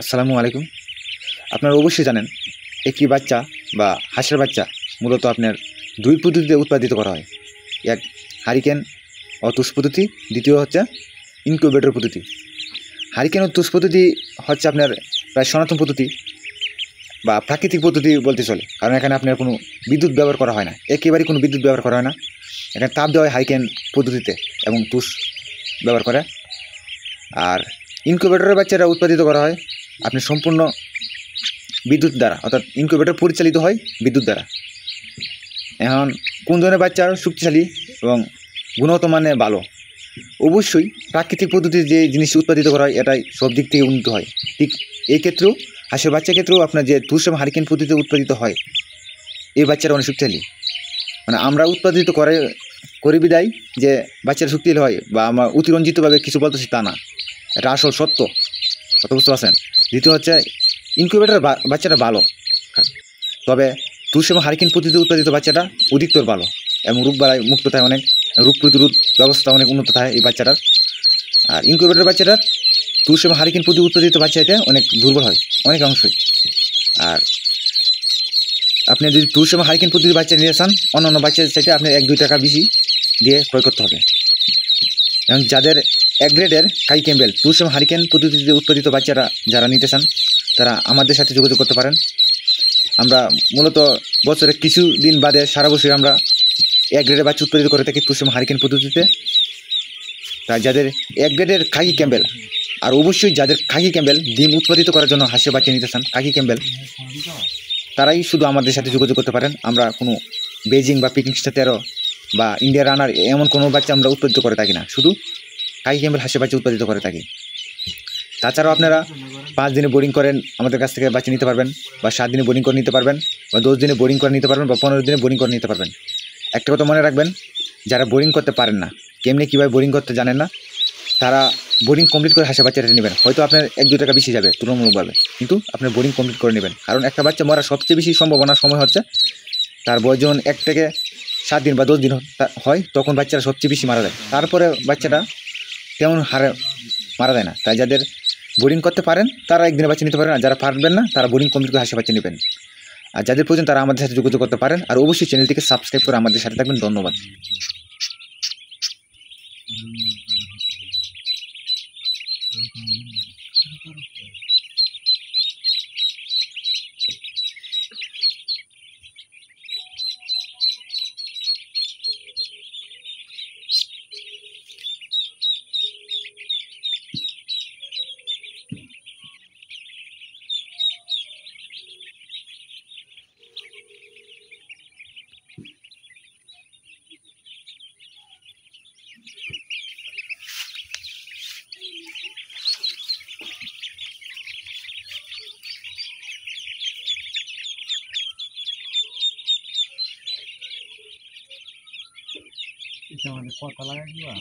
আসসালামু আলাইকুম। আপনারা অবশ্যই জানেন একটি বাচ্চা বা হাঁসের বাচ্চা মূলত আপনার দুই পদ্ধতিতে উৎপাদিত করা হয়। এক হারিকেন ও তুষ পদ্ধতি, দ্বিতীয় হচ্ছে ইনকিউবেটর পদ্ধতি। হারিকেন ও তুষ পদ্ধতি হচ্ছে আপনার প্রায় সনাতন পদ্ধতি বা প্রাকৃতিক পদ্ধতি বলতে চলে, কারণ এখানে আপনার কোনো বিদ্যুৎ ব্যবহার করা হয় না, একেবারেই কোনো বিদ্যুৎ ব্যবহার করা হয় না। এখানে তাপ দেওয়া হয় হারিকেন পদ্ধতিতে এবং তুষ ব্যবহার করে। আর ইনকিউবেটরের বাচ্চারা উৎপাদিত করা হয় আপনি সম্পূর্ণ বিদ্যুৎ দ্বারা, অর্থাৎ ইনকিউবেটর পরিচালিত হয় বিদ্যুৎ দ্বারা। এখন কোন ধরনের বাচ্চা শক্তিশালী এবং গুণগত মানে ভালো? অবশ্যই প্রাকৃতিক পদ্ধতিতে যে জিনিস উৎপাদিত করা হয় এটাই সব দিক থেকে উন্নত হয়। ঠিক এই ক্ষেত্রেও হাঁসের বাচ্চার ক্ষেত্রেও আপনার যে তুষ এবং হারিকেন পদ্ধতিতে উৎপাদিত হয় এই বাচ্চারা অনেক শক্তিশালী। মানে আমরা উৎপাদিত করি বিদায় যে বাচ্চারা শক্তিশালী হয় বা আমরা অতিরঞ্জিতভাবে কিছু বলতেছি তা না, এটা আসল সত্য। কত বুঝতে পারছেন? দ্বিতীয় হচ্ছে ইনকিউবেটর বাচ্চাটা ভালো, তবে তুষ এবং হারিকেন পদ্ধতিতে উৎপাদিত বাচ্চাটা অধিকতর ভালো এবং রোগ বালাই মুক্ত থাকে, অনেক রোগ প্রতিরোধ ব্যবস্থা অনেক উন্নত থাকে এই বাচ্চাটার। আর ইনকিউবেটর বাচ্চাটার তুষ এবং হারিকেন পদ্ধতি উৎপাদিত বাচ্চাটা অনেক দুর্বল হয় অনেক অংশই। আর আপনি যদি তুষ এবং হারিকেন পদ্ধতির বাচ্চা নিয়ে চান, অন্যান্য বাচ্চার চাইতে আপনার 1-2 টাকা বেশি দিয়ে ক্রয় করতে হবে। এবং যাদের এক গ্রেডের কাই ক্যাম্বেল তুষ এবং হারিকেন পদ্ধতিতে উৎপাদিত বাচ্চারা যারা নিতে চান তারা আমাদের সাথে যোগাযোগ করতে পারেন। আমরা মূলত বছরে কিছু দিন বাদে সারা বছর আমরা এক গ্রেডের বাচ্চা উৎপাদিত করে থাকি তুষ এবং হারিকেন পদ্ধতিতে। তাই যাদের এক গ্রেডের খাকি ক্যাম্বেল, আর অবশ্যই যাদের খাকি ক্যাম্বেল ডিম উৎপাদিত করার জন্য হাঁসের বাচ্চা নিতে চান খাকি ক্যাম্বেল, তারাই শুধু আমাদের সাথে যোগাযোগ করতে পারেন। আমরা কোনো বেজিং বা পিকিং স্টার 13 বা ইন্ডিয়া রানার এমন কোনো বাচ্চা আমরা উৎপাদিত করে থাকি না, শুধু খাকি ক্যাম্বেল হাঁসের বাচ্চা উৎপাদিত করে থাকি। তাছাড়াও আপনারা 5 দিনে বোর্ডিং করেন আমাদের কাছ থেকে বাচ্চা নিতে পারবেন, বা 7 দিনে বোর্ডিং করে নিতে পারবেন, বা 10 দিনে বোর্ডিং করে নিতে পারবেন, বা 15 দিনে বোর্ডিং করে নিতে পারবেন। একটা কথা মনে রাখবেন, যারা বোর্ডিং করতে পারেন না, কীভাবে বোর্ডিং করতে জানেন না, তারা বোর্ডিং কমপ্লিট করে হাঁসের বাচ্চাটা নেবেন। হয়তো আপনার 1-2 টাকা বেশি যাবে তুলনামূলকভাবে, কিন্তু আপনার বোর্ডিং কমপ্লিট করে নেবেন। কারণ একটা বাচ্চা মরার সবচেয়ে বেশি সম্ভাবনার সময় হচ্ছে তার বয়স যখন 1 থেকে 7 দিন বা 10 দিন হয়, তখন বাচ্চারা সবচেয়ে বেশি মারা যায়। তারপরে বাচ্চাটা তেমন হারে মারা যায় না। তাই যাদের বোর্ডিং করতে পারেন তারা একদিনে বাচ্চা নিতে পারেন, আর যারা পারবেন না তারা বোর্ডিং কমপ্লিট করে হাঁসের বাচ্চা নেবেন। আর যাদের প্রয়োজন তারা আমাদের সাথে যোগাযোগ করতে পারেন। আর অবশ্যই চ্যানেলটিকে সাবস্ক্রাইব করে আমাদের সাথে থাকবেন। ধন্যবাদ। এটা মানে কথা লাগাই দিবা।